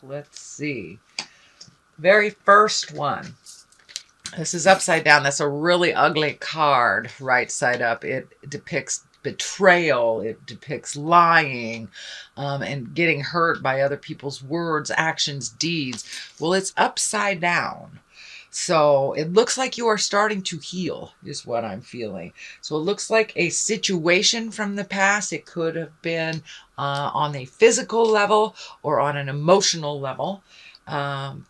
Let's see. Very first one. This is upside down. That's a really ugly card, right side up. It depicts betrayal. It depicts lying, and getting hurt by other people's words, actions, deeds. Well, it's upside down. So it looks like you are starting to heal, is what I'm feeling. So it looks like a situation from the past. It could have been on a physical level or on an emotional level. Um,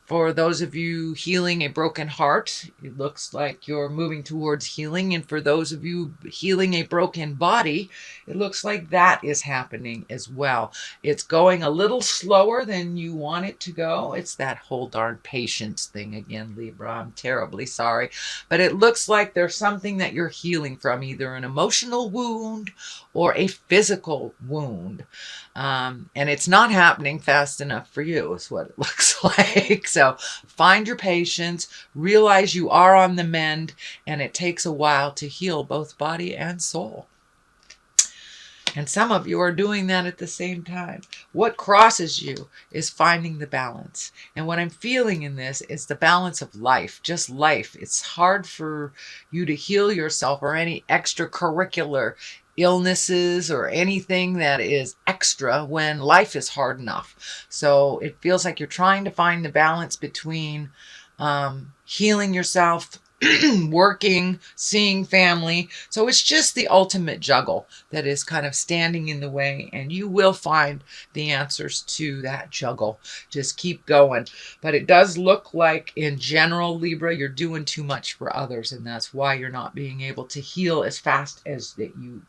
for those of you healing a broken heart, it looks like you're moving towards healing. And for those of you healing a broken body, it looks like that is happening as well. It's going a little slower than you want it to go. It's that whole darn patience thing again, Libra. I'm terribly sorry. But it looks like there's something that you're healing from, either an emotional wound or a physical wound. And it's not happening fast enough for you, is what it looks like. So find your patience, realize you are on the mend, and it takes a while to heal both body and soul. And some of you are doing that at the same time. What crosses you is finding the balance. And what I'm feeling in this is the balance of life, just life. It's hard for you to heal yourself or any extracurricular illnesses or anything that is extra when life is hard enough. So it feels like you're trying to find the balance between healing yourself, working, seeing family. So it's just the ultimate juggle that is kind of standing in the way, and you will find the answers to that juggle. Just keep going. But it does look like in general, Libra, you're doing too much for others, and that's why you're not being able to heal as fast as you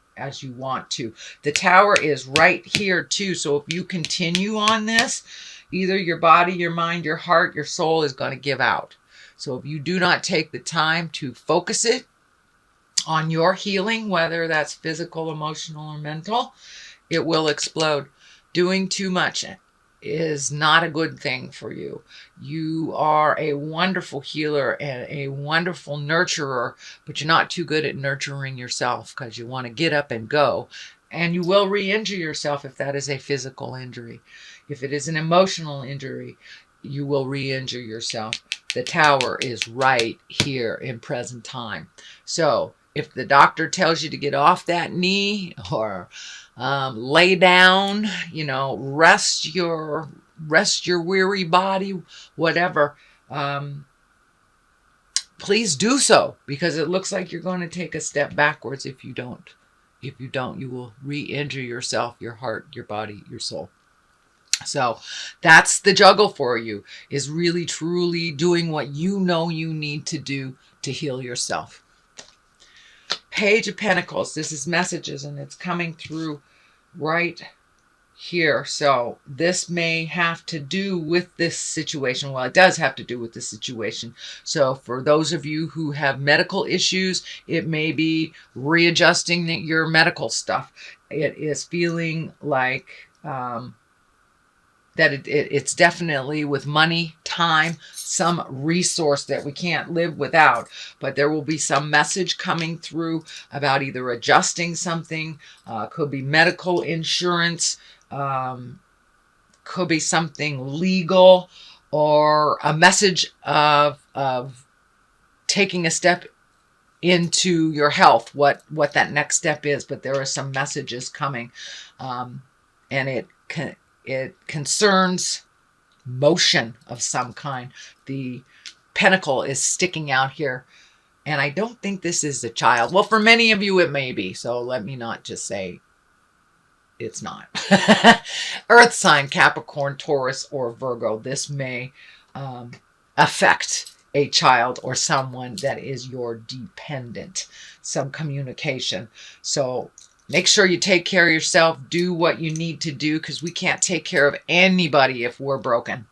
want to. The Tower is right here too. So if you continue on this, either your body, your mind, your heart, your soul is going to give out. So if you do not take the time to focus it on your healing, whether that's physical, emotional, or mental, it will explode. Doing too much is not a good thing for you. You are a wonderful healer and a wonderful nurturer, but you're not too good at nurturing yourself because you want to get up and go. And you will re-injure yourself if that is a physical injury. If it is an emotional injury, you will re-injure yourself. The Tower is right here in present time. So if the doctor tells you to get off that knee or lay down, rest your weary body, whatever, please do so, because it looks like you're going to take a step backwards if you don't. If you don't, you will re-injure yourself, your heart, your body, your soul. So that's the juggle for you, is really truly doing what you know you need to do to heal yourself. Page of Pentacles. This is messages, and it's coming through right here. So this may have to do with this situation. Well, it does have to do with this situation. So for those of you who have medical issues, it may be readjusting your medical stuff. It is feeling like that it's definitely with money, time, some resource that we can't live without. But there will be some message coming through about either adjusting something, could be medical insurance, could be something legal, or a message of taking a step into your health, what that next step is. But there are some messages coming, and it concerns motion of some kind. The pentacle is sticking out here, and I don't think this is a child. Well, for many of you it may be, so let me not just say it's not. Earth sign, Capricorn, Taurus, or Virgo. This may affect a child or someone that is your dependent. Some communication. So make sure you take care of yourself. Do what you need to do, because we can't take care of anybody if we're broken.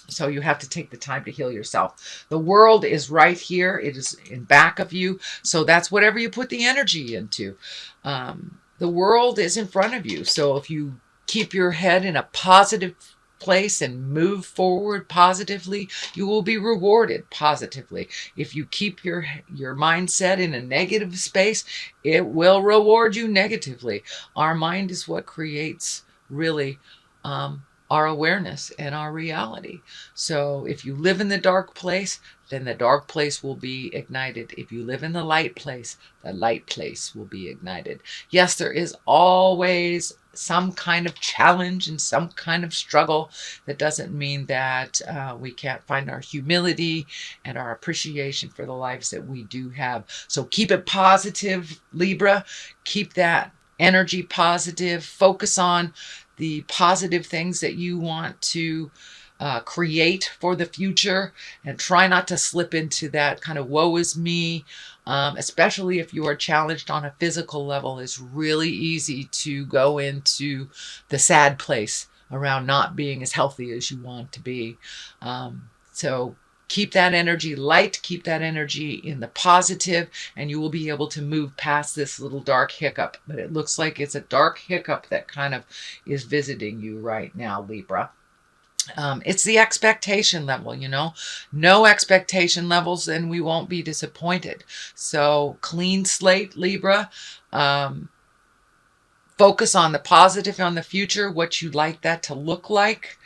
So you have to take the time to heal yourself. The world is right here. It is in back of you. So that's whatever you put the energy into. The world is in front of you. So if you keep your head in a positive place and move forward positively, you will be rewarded positively. If you keep your mindset in a negative space, it will reward you negatively. Our mind is what creates really our awareness and our reality. So if you live in the dark place, then the dark place will be ignited. If you live in the light place, the light place will be ignited. Yes, there is always some kind of challenge and some kind of struggle. That doesn't mean that we can't find our humility and our appreciation for the lives that we do have. So keep it positive, Libra. Keep that energy positive. Focus on the positive things that you want to create for the future, and try not to slip into that kind of woe is me, especially if you are challenged on a physical level. It's really easy to go into the sad place around not being as healthy as you want to be. So keep that energy light, keep that energy in the positive, and you will be able to move past this little dark hiccup. But it looks like it's a dark hiccup that kind of is visiting you right now, Libra. It's the expectation level, no expectation levels, and we won't be disappointed. So clean slate, Libra. Focus on the positive, on the future, what you'd like that to look like.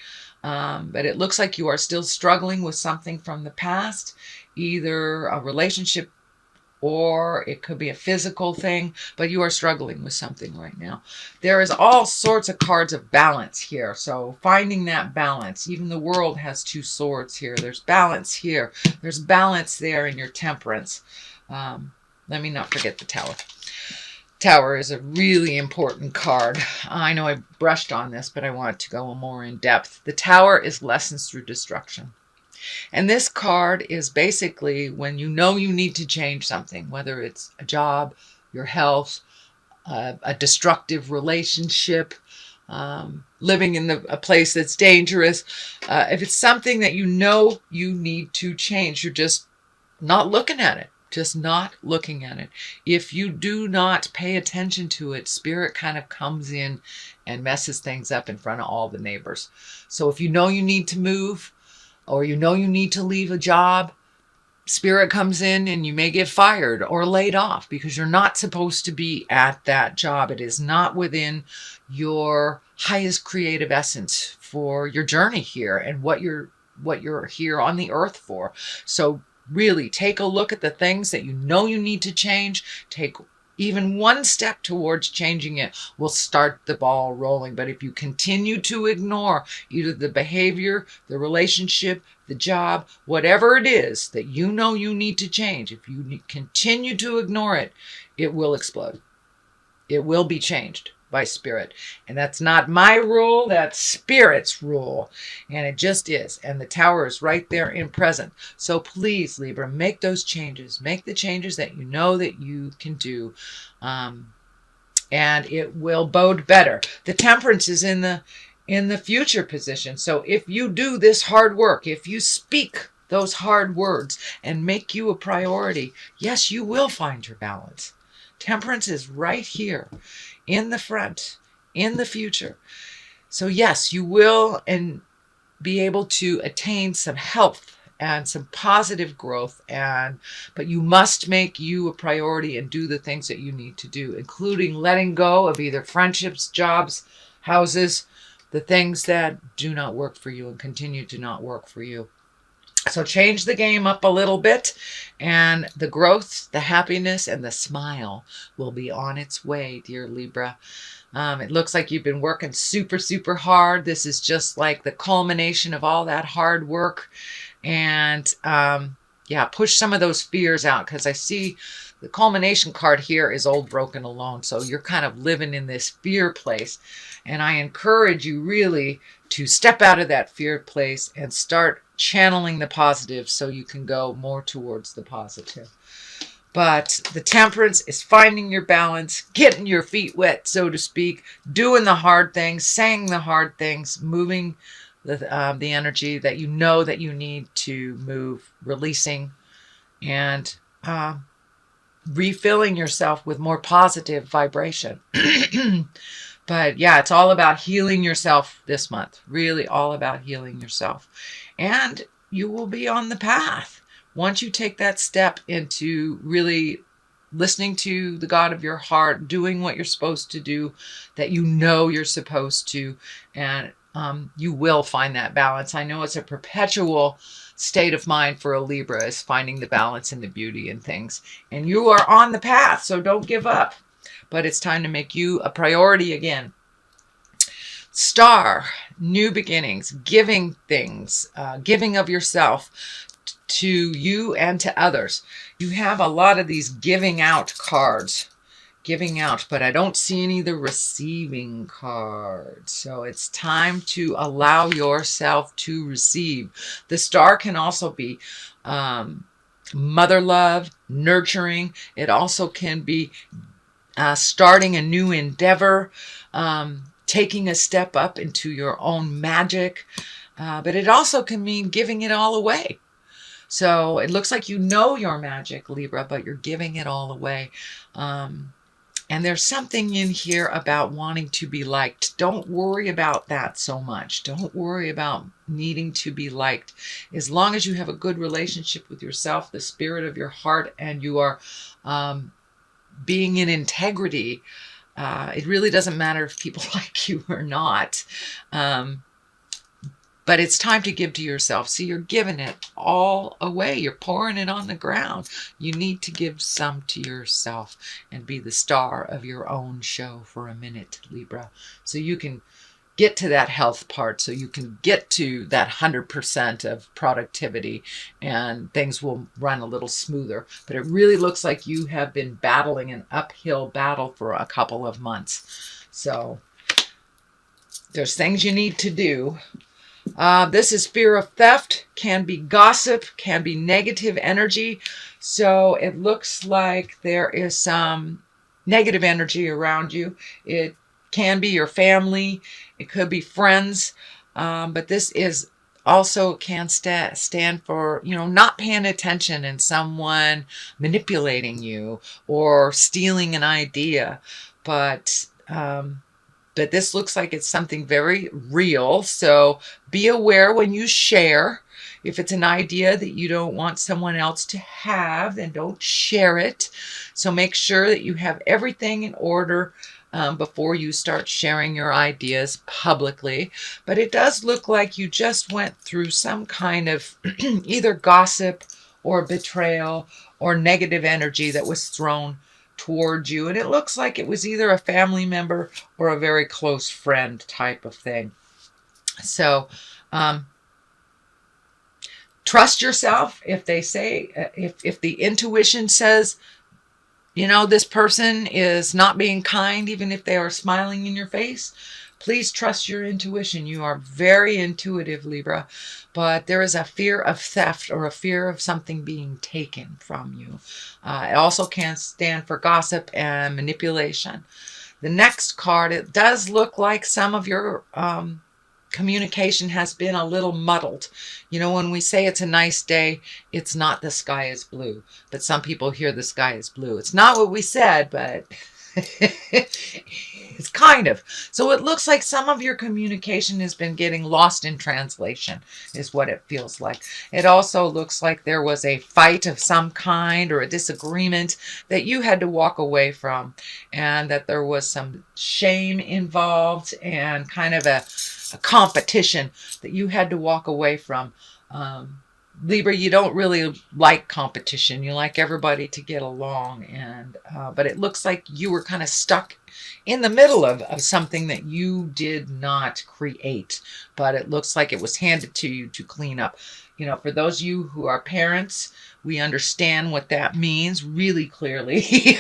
But it looks like you are still struggling with something from the past, either a relationship or it could be a physical thing, but you are struggling with something right now. There is all sorts of cards of balance here. So finding that balance, even the world has two swords here. There's balance here. There's balance there in your temperance. Let me not forget the Tower. Tower is a really important card. I know I brushed on this, but I want to go more in depth. The Tower is lessons through destruction. And this card is basically when you know you need to change something, whether it's a job, your health, a destructive relationship, living in a place that's dangerous. If it's something that you know you need to change, you're just not looking at it. Just not looking at it. If you do not pay attention to it, Spirit kind of comes in and messes things up in front of all the neighbors. So if you know you need to move, or you know you need to leave a job, Spirit comes in and you may get fired or laid off because you're not supposed to be at that job. It is not within your highest creative essence for your journey here and what you're here on the earth for. So really take a look at the things that you know you need to change. Take even one step towards changing it will start the ball rolling. But if you continue to ignore either the behavior, the relationship, the job, whatever it is that you know you need to change, if you continue to ignore it, it will explode. It will be changed by Spirit. And that's not my rule, that's Spirit's rule. And it just is. And the Tower is right there in present. So please, Libra, make those changes. Make the changes that you know that you can do. And it will bode better. The Temperance is in the future position. So if you do this hard work, if you speak those hard words and make you a priority, yes, you will find your balance. Temperance is right here in the front, in the future. So yes, you will and be able to attain some health and some positive growth, but you must make you a priority and do the things that you need to do, including letting go of either friendships, jobs, houses, the things that do not work for you and continue to not work for you. So change the game up a little bit, and the growth, the happiness, and the smile will be on its way, dear Libra. It looks like you've been working super, super hard. This is just like the culmination of all that hard work. And yeah, push some of those fears out, because I see the culmination card here is old, broken, alone. So you're kind of living in this fear place. And I encourage you really to step out of that fear place and start channeling the positive so you can go more towards the positive. But the Temperance is finding your balance, getting your feet wet, so to speak, doing the hard things, saying the hard things, moving the energy that you know that you need to move, releasing, and refilling yourself with more positive vibration. But yeah, it's all about healing yourself this month. Really all about healing yourself. And you will be on the path. Once you take that step into really listening to the God of your heart, doing what you're supposed to do, that you know you're supposed to, and you will find that balance. I know it's a perpetual state of mind for a Libra, is finding the balance and the beauty in things. And you are on the path, so don't give up. But it's time to make you a priority again. Star, new beginnings, giving things, giving of yourself to you and to others. You have a lot of these giving out cards. Giving out, but I don't see any of the receiving cards. So it's time to allow yourself to receive. The star can also be mother love, nurturing. It also can be starting a new endeavor, taking a step up into your own magic. But it also can mean giving it all away. So it looks like you know your magic, Libra, but you're giving it all away. And there's something in here about wanting to be liked. Don't worry about that so much. Don't worry about needing to be liked. As long as you have a good relationship with yourself, the spirit of your heart, and you are being in integrity, it really doesn't matter if people like you or not. But it's time to give to yourself. See, you're giving it all away. You're pouring it on the ground. You need to give some to yourself and be the star of your own show for a minute, Libra. So you can get to that health part, so you can get to that 100% of productivity, and things will run a little smoother. But it really looks like you have been battling an uphill battle for a couple of months. So there's things you need to do. This is fear of theft, can be gossip, can be negative energy. So it looks like there is some negative energy around you. It can be your family. It could be friends. But this is also can stand for, not paying attention and someone manipulating you or stealing an idea. But this looks like it's something very real. So be aware when you share. If it's an idea that you don't want someone else to have, then don't share it. So make sure that you have everything in order before you start sharing your ideas publicly. But it does look like you just went through some kind of either gossip or betrayal or negative energy that was thrown toward you, and it looks like it was either a family member or a very close friend type of thing. So trust yourself. If they say, if the intuition says, this person is not being kind, even if they are smiling in your face, please trust your intuition. You are very intuitive, Libra, but there is a fear of theft or a fear of something being taken from you. It also can stand for gossip and manipulation. The next card, it does look like some of your communication has been a little muddled. When we say it's a nice day, it's not the sky is blue, but some people hear the sky is blue. It's not what we said, but it's kind of. So it looks like some of your communication has been getting lost in translation, is what it feels like. It also looks like there was a fight of some kind or a disagreement that you had to walk away from, and that there was some shame involved and kind of a competition that you had to walk away from. Libra, you don't really like competition. You like everybody to get along. But it looks like you were kind of stuck in the middle of something that you did not create. But it looks like it was handed to you to clean up. For those of you who are parents, we understand what that means really clearly.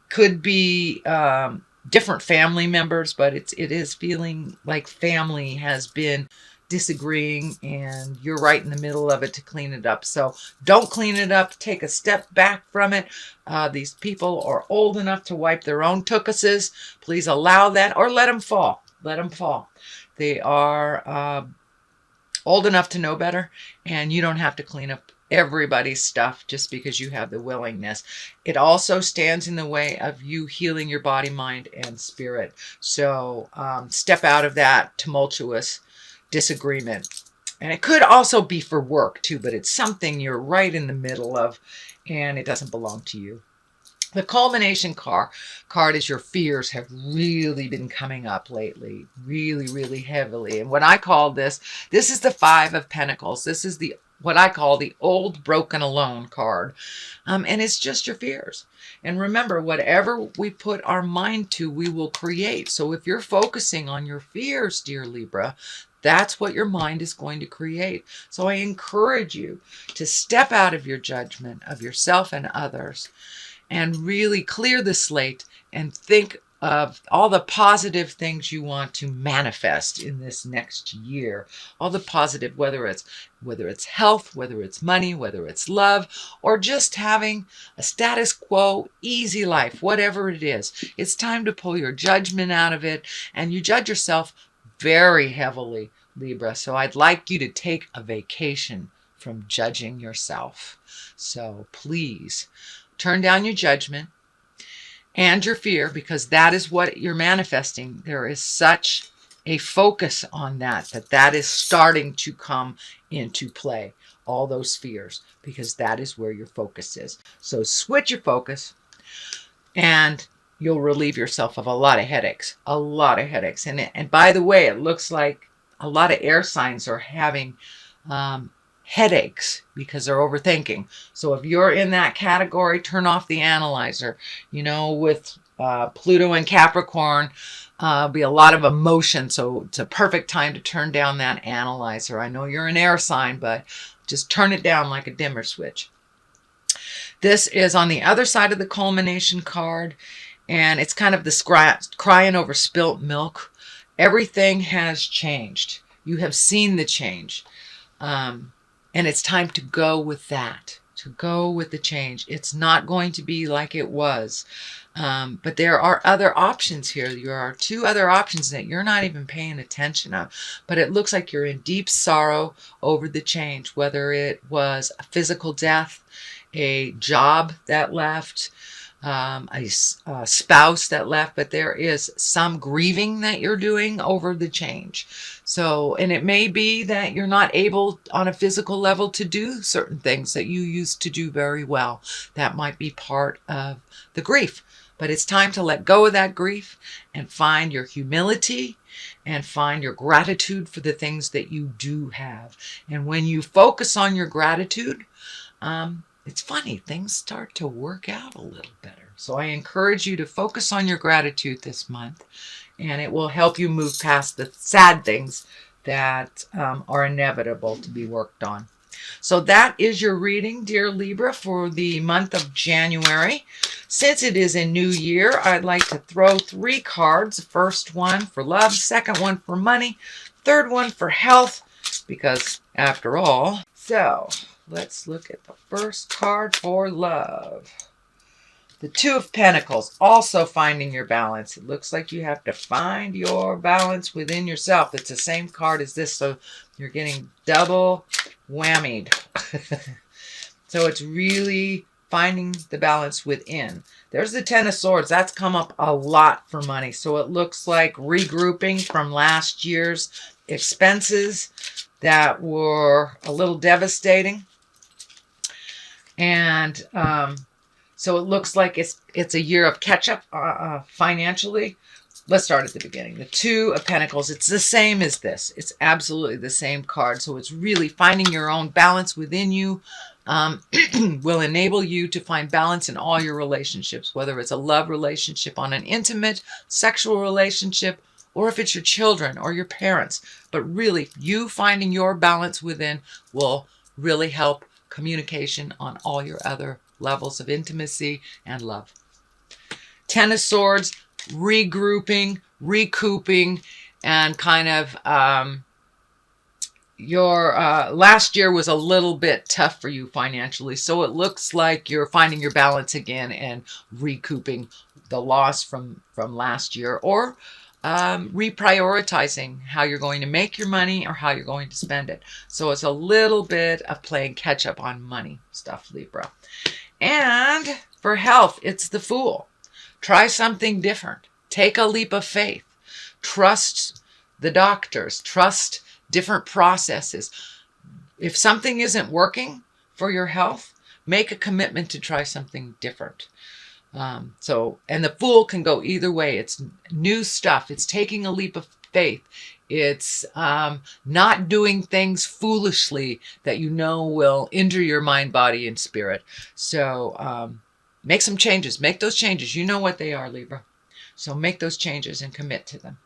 Could be different family members, but it is feeling like family has been disagreeing, and you're right in the middle of it to clean it up. So don't clean it up. Take a step back from it. These people are old enough to wipe their own tuchuses. Please allow that, or let them fall. Let them fall. They are old enough to know better, and you don't have to clean up everybody's stuff just because you have the willingness. It also stands in the way of you healing your body, mind, and spirit. So step out of that tumultuous disagreement. And it could also be for work too, but it's something you're right in the middle of, and it doesn't belong to you. The culmination card is your fears have really been coming up lately, really, really heavily. And what I call this is the Five of Pentacles. This is the what I call the old broken alone card. And it's just your fears. And remember, whatever we put our mind to, we will create. So if you're focusing on your fears, dear Libra, that's what your mind is going to create. So I encourage you to step out of your judgment of yourself and others and really clear the slate and think of all the positive things you want to manifest in this next year. All the positive, whether it's health, whether it's money, whether it's love, or just having a status quo, easy life, whatever it is. It's time to pull your judgment out of it, and you judge yourself very heavily, Libra. So I'd like you to take a vacation from judging yourself. So please turn down your judgment and your fear, because that is what you're manifesting. There is such a focus on that is starting to come into play, all those fears, because that is where your focus is. So switch your focus and you'll relieve yourself of a lot of headaches, And by the way, it looks like a lot of air signs are having headaches because they're overthinking. So if you're in that category, turn off the analyzer. With Pluto and Capricorn, be a lot of emotion. So it's a perfect time to turn down that analyzer. I know you're an air sign, but just turn it down like a dimmer switch. This is on the other side of the culmination card, and it's kind of this crying over spilt milk. Everything has changed. You have seen the change. And it's time to go with that, to go with the change. It's not going to be like it was. But there are other options here. There are two other options that you're not even paying attention of. But it looks like you're in deep sorrow over the change, whether it was a physical death, a job that left, a spouse that left, but there is some grieving that you're doing over the change. So, and it may be that you're not able on a physical level to do certain things that you used to do very well. That might be part of the grief, but it's time to let go of that grief and find your humility and find your gratitude for the things that you do have. And when you focus on your gratitude, it's funny, things start to work out a little better. So I encourage you to focus on your gratitude this month, and it will help you move past the sad things that are inevitable to be worked on. So that is your reading, dear Libra, for the month of January. Since it is a new year, I'd like to throw 3 cards. The first one for love, second one for money, third one for health, because after all. So let's look at the first card for love. The Two of Pentacles, also finding your balance. It looks like you have to find your balance within yourself. It's the same card as this, so you're getting double whammied. So it's really finding the balance within. There's the Ten of Swords. That's come up a lot for money. So it looks like regrouping from last year's expenses that were a little devastating. And so it looks like it's a year of catch-up financially. Let's start at the beginning. The Two of Pentacles, it's the same as this. It's absolutely the same card. So it's really finding your own balance within you will enable you to find balance in all your relationships, whether it's a love relationship, on an intimate sexual relationship, or if it's your children or your parents. But really, you finding your balance within will really help communication on all your other levels of intimacy and love. Ten of Swords, regrouping, recouping, and kind of your last year was a little bit tough for you financially. So it looks like you're finding your balance again and recouping the loss from last year, or reprioritizing how you're going to make your money or how you're going to spend it. So it's a little bit of playing catch up on money stuff, Libra. And for health, it's the Fool. Try something different. Take a leap of faith. Trust the doctors. Trust different processes. If something isn't working for your health, make a commitment to try something different. And the Fool can go either way. It's new stuff. It's taking a leap of faith. It's not doing things foolishly that you know will injure your mind, body, and spirit. So make some changes. Make those changes. You know what they are, Libra. So make those changes and commit to them.